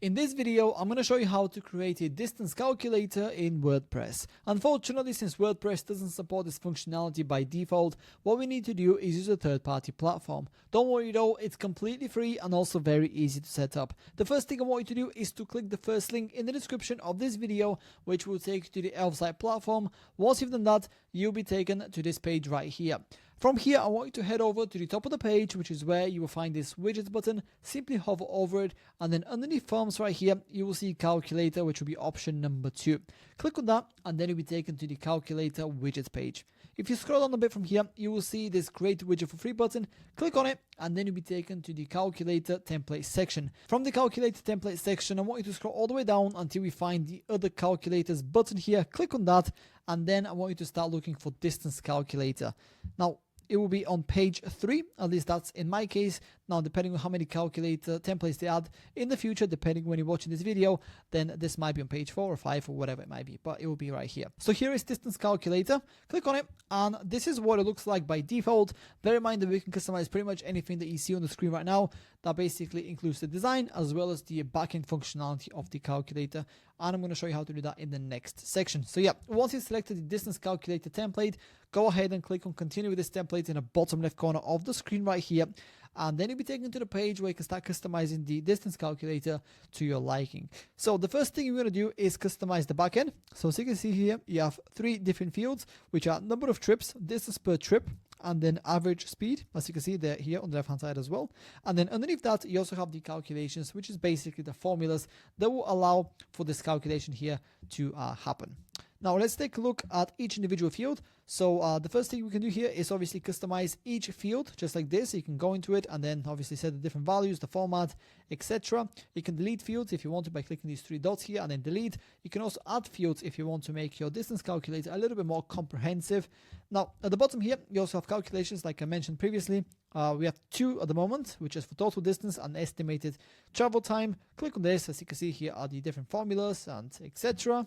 In this video, I'm going to show you how to create a distance calculator in WordPress. Unfortunately, since WordPress doesn't support this functionality by default, what we need to do is use a third-party platform. Don't worry though, it's completely free and also very easy to set up. The first thing I want you to do is to click the first link in the description of this video, which will take you to the Elfsight platform. Once you've done that, you'll be taken to this page right here. From here, I want you to head over to the top of the page, which is where you will find this widgets button. Simply hover over it, and then underneath forms right here, you will see calculator, which will be option number 2. Click on that, and then you'll be taken to the calculator widgets page. If you scroll down a bit from here, you will see this create widget for free button. Click on it, and then you'll be taken to the calculator template section. From the calculator template section, I want you to scroll all the way down until we find the other calculators button here. Click on that, and then I want you to start looking for distance calculator. Now, it will be on page 3, at least that's in my case. Now, depending on how many calculator templates they add in the future, depending when you're watching this video, then this might be on page 4 or 5 or whatever it might be, but it will be right here. So here is distance calculator. Click on it, and this is what it looks like by default. Bear in mind that we can customize pretty much anything that you see on the screen right now. That basically includes the design as well as the backend functionality of the calculator, and I'm going to show you how to do that in the next section. So yeah, once you've selected the distance calculator template, go ahead and click on continue with this template in the bottom left corner of the screen right here, and then you'll be taken to the page where you can start customizing the distance calculator to your liking. So the first thing you're going to do is customize the backend. So as you can see here, you have 3 different fields, which are number of trips, distance per trip, and then average speed. As you can see, they're here on the left hand side as well. And then underneath that, you also have the calculations, which is basically the formulas that will allow for this calculation here to happen. Now let's take a look at each individual field. So the first thing we can do here is obviously customize each field just like this. You can go into it and then obviously set the different values, the format, etc. You can delete fields if you want to by clicking these 3 dots here and then delete. You can also add fields if you want to make your distance calculator a little bit more comprehensive. Now at the bottom here, you also have calculations like I mentioned previously. We have 2 at the moment, which is for total distance and estimated travel time. Click on this. As you can see, here are the different formulas and etc.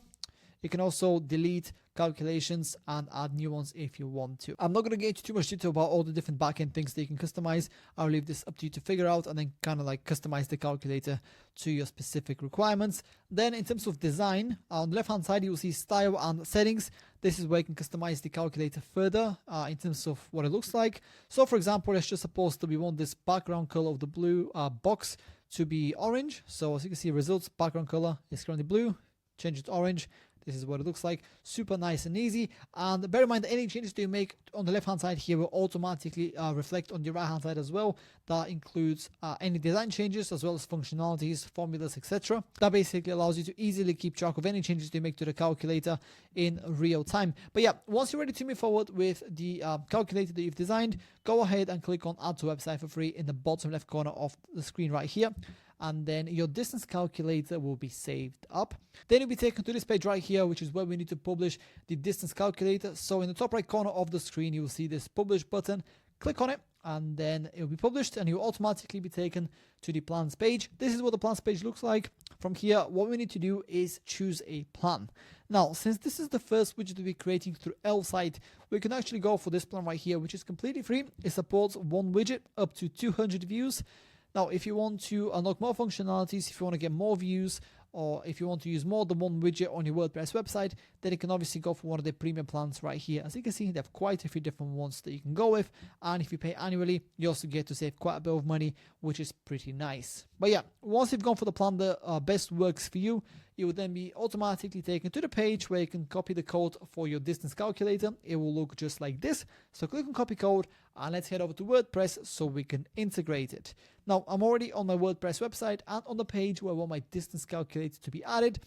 You can also delete calculations and add new ones if you want to. I'm not going to get into too much detail about all the different backend things that you can customize. I'll leave this up to you to figure out and then kind of like customize the calculator to your specific requirements. Then in terms of design, on the left hand side, you will see style and settings. This is where you can customize the calculator further in terms of what it looks like. So for example, let's just suppose that we want this background color of the blue box to be orange. So as you can see, results background color is currently blue. Change it to orange. This is what it looks like. Super nice and easy. And bear in mind that any changes that you make on the left hand side here will automatically reflect on the right hand side as well. That includes any design changes as well as functionalities, formulas, etc. That basically allows you to easily keep track of any changes you make to the calculator in real time. But yeah, once you're ready to move forward with the calculator that you've designed, go ahead and click on add to website for free in the bottom left corner of the screen right here. And then your distance calculator will be saved up. Then you'll be taken to this page right here, which is where we need to publish the distance calculator. So in the top right corner of the screen, you will see this publish button. Click on it, and then it will be published, and you'll automatically be taken to the plans page. This is what the plans page looks like. From here, what we need to do is choose a plan. Now, since this is the first widget that we're creating through Elfsight, we can actually go for this plan right here, which is completely free. It supports 1 widget up to 200 views. Now, if you want to unlock more functionalities, if you want to get more views, or if you want to use more than 1 widget on your WordPress website, then you can obviously go for one of the premium plans right here. As you can see, they have quite a few different ones that you can go with. And if you pay annually, you also get to save quite a bit of money, which is pretty nice. But yeah, once you've gone for the plan that best works for you, you will then be automatically taken to the page where you can copy the code for your distance calculator. It will look just like this. So click on copy code and let's head over to WordPress so we can integrate it. Now, I'm already on my WordPress website and on the page where I want my distance calculator to be added.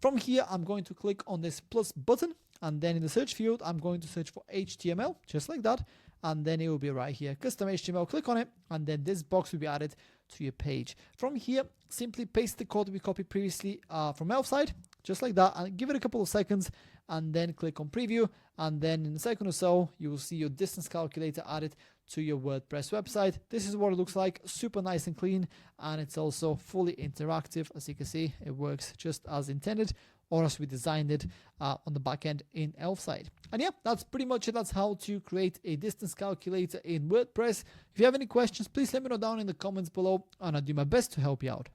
From here, I'm going to click on this plus button, and then in the search field, I'm going to search for HTML, just like that. And then it will be right here, custom HTML, click on it, and then this box will be added to your page. From here, simply paste the code we copied previously from Elfsight, just like that, and give it a couple of seconds, and then click on preview, and then in a second or so, you will see your distance calculator added to your WordPress website. This is what it looks like, super nice and clean, and it's also fully interactive. As you can see, it works just as intended, or as we designed it on the back end in Elfsight. And yeah, that's pretty much it. That's how to create a distance calculator in WordPress. If you have any questions, please let me know down in the comments below, and I'll do my best to help you out.